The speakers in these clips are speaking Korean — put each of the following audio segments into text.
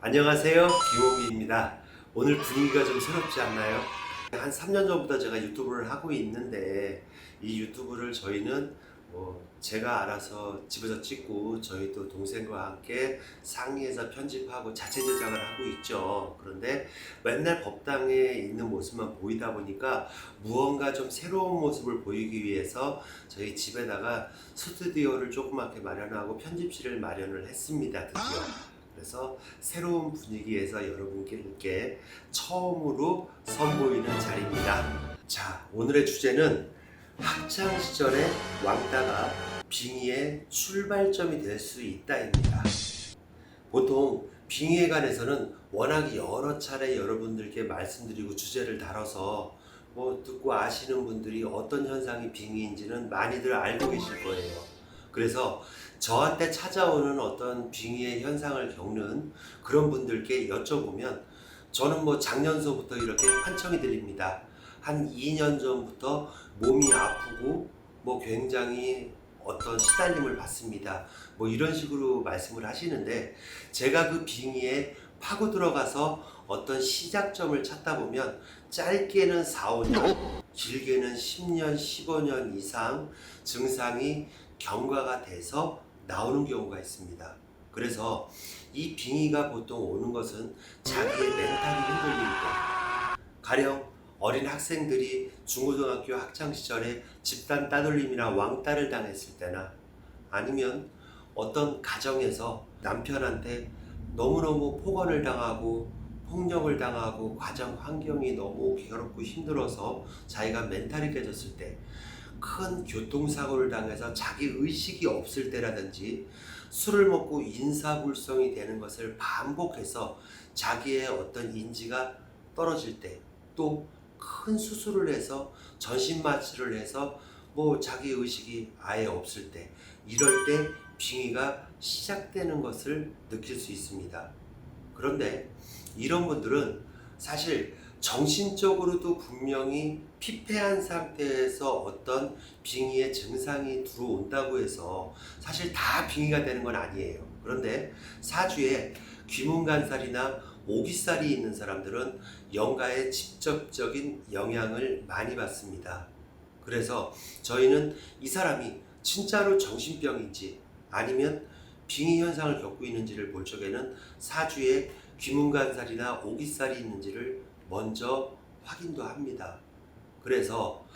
안녕하세요, 김홍기입니다. 오늘 분위기가 좀 새롭지 않나요? 한 3년 전부터 제가 유튜브를 하고 있는데 이 유튜브를 저희는 제가 알아서 집에서 찍고 저희 또 동생과 함께 상의해서 편집하고 자체 제작을 하고 있죠. 그런데 맨날 법당에 있는 모습만 보이다 보니까 무언가 좀 새로운 모습을 보이기 위해서 저희 집에다가 스튜디오를 조그맣게 마련하고 편집실을 마련을 했습니다. 드디어. 그래서 새로운 분위기에서 여러분께 처음으로 선보이는 자리입니다. 자, 오늘의 주제는 학창시절의 왕따가 빙의의 출발점이 될 수 있다입니다. 보통 빙의에 관해서는 워낙 여러 차례 여러분들께 말씀드리고 주제를 다뤄서 듣고 아시는 분들이 어떤 현상이 빙의인지는 많이들 알고 계실 거예요. 그래서 저한테 찾아오는 어떤 빙의의 현상을 겪는 그런 분들께 여쭤보면 저는 작년서부터 이렇게 환청이 들립니다. 한 2년 전부터 몸이 아프고 굉장히 어떤 시달림을 받습니다. 이런 식으로 말씀을 하시는데 제가 그 빙의에 파고 들어가서 어떤 시작점을 찾다 보면 짧게는 4, 5년, 길게는 10년, 15년 이상 증상이 경과가 돼서 나오는 경우가 있습니다. 그래서 이 빙의가 보통 오는 것은 자기의 멘탈이 흔들릴 때, 가령 어린 학생들이 중고등학교 학창시절에 집단 따돌림이나 왕따를 당했을 때나 아니면 어떤 가정에서 남편한테 너무너무 폭언을 당하고 폭력을 당하고 가정 환경이 너무 괴롭고 힘들어서 자기가 멘탈이 깨졌을 때, 큰 교통사고를 당해서 자기 의식이 없을 때라든지 술을 먹고 인사불성이 되는 것을 반복해서 자기의 어떤 인지가 떨어질 때, 또 큰 수술을 해서 전신마취를 해서 자기 의식이 아예 없을 때, 이럴 때 빙의가 시작되는 것을 느낄 수 있습니다. 그런데 이런 분들은 사실 정신적으로도 분명히 피폐한 상태에서 어떤 빙의의 증상이 들어온다고 해서 사실 다 빙의가 되는 건 아니에요. 그런데 사주에 귀문간살이나 오기살이 있는 사람들은 영가의 직접적인 영향을 많이 받습니다. 그래서 저희는 이 사람이 진짜로 정신병인지 아니면 빙의 현상을 겪고 있는지를 볼 적에는 사주에 귀문간살이나 오기살이 있는지를 먼저 확인도 합니다. 그래서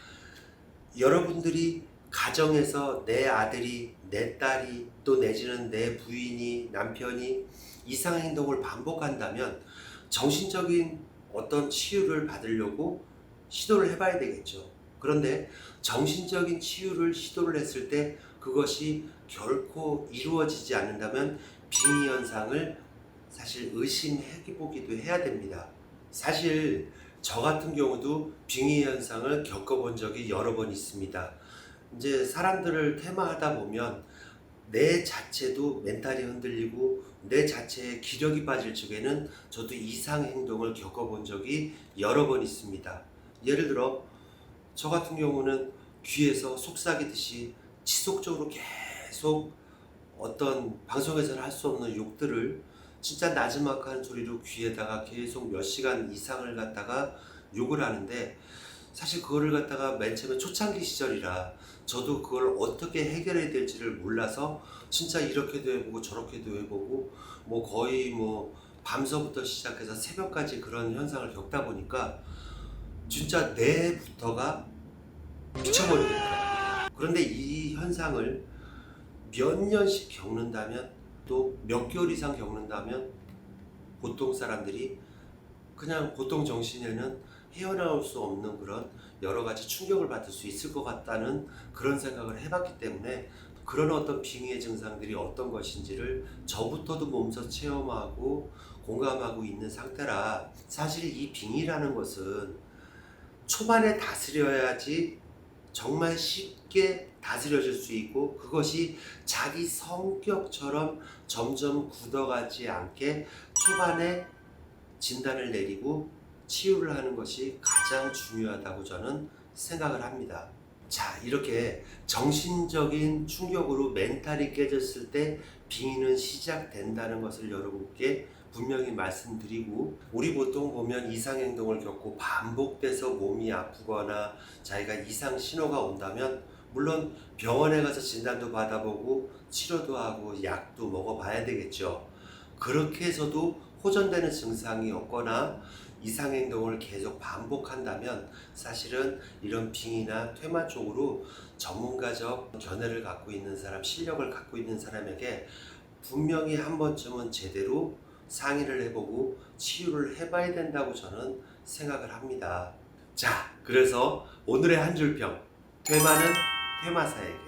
여러분들이 가정에서 내 아들이, 내 딸이, 또 내지는 내 부인이, 남편이 이상한 행동을 반복한다면 정신적인 어떤 치유를 받으려고 시도를 해봐야 되겠죠. 그런데 정신적인 치유를 시도를 했을 때 그것이 결코 이루어지지 않는다면 빙의 현상을 사실 의심해보기도 해야 됩니다. 사실 저 같은 경우도 빙의 현상을 겪어본 적이 여러 번 있습니다. 이제 사람들을 테마하다 보면 내 자체도 멘탈이 흔들리고 내 자체의 기력이 빠질 적에는 저도 이상 행동을 겪어본 적이 여러 번 있습니다. 예를 들어 저 같은 경우는 귀에서 속삭이듯이 지속적으로 계속 어떤 방송에서는 할 수 없는 욕들을 진짜 나지막한 소리로 귀에다가 계속 몇 시간 이상을 갖다가 욕을 하는데, 사실 그거를 갖다가 맨 처음에 초창기 시절이라 저도 그걸 어떻게 해결해야 될지를 몰라서 진짜 이렇게도 해보고 저렇게도 해보고 거의 밤서부터 시작해서 새벽까지 그런 현상을 겪다 보니까 진짜 내부터가 미쳐버리겠더라고요. 그런데 이 현상을 몇 년씩 겪는다면, 또 몇 개월 이상 겪는다면 보통 사람들이 그냥 보통 정신에는 헤어나올 수 없는 그런 여러 가지 충격을 받을 수 있을 것 같다는 그런 생각을 해봤기 때문에 그런 어떤 빙의의 증상들이 어떤 것인지를 저부터도 몸소 체험하고 공감하고 있는 상태라, 사실 이 빙의라는 것은 초반에 다스려야지 정말 쉽게 다스려질 수 있고, 그것이 자기 성격처럼 점점 굳어가지 않게 초반에 진단을 내리고 치유를 하는 것이 가장 중요하다고 저는 생각을 합니다. 자, 이렇게 정신적인 충격으로 멘탈이 깨졌을 때 빙의는 시작된다는 것을 여러분께 분명히 말씀드리고, 우리 보통 보면 이상행동을 겪고 반복돼서 몸이 아프거나 자기가 이상 신호가 온다면 물론 병원에 가서 진단도 받아보고 치료도 하고 약도 먹어봐야 되겠죠. 그렇게 해서도 호전되는 증상이 없거나 이상행동을 계속 반복한다면 사실은 이런 빙이나 퇴마 쪽으로 전문가적 견해를 갖고 있는 사람, 실력을 갖고 있는 사람에게 분명히 한 번쯤은 제대로 상의를 해보고 치유를 해봐야 된다고 저는 생각을 합니다. 자, 그래서 오늘의 한 줄평. 퇴마는 퇴마사에게,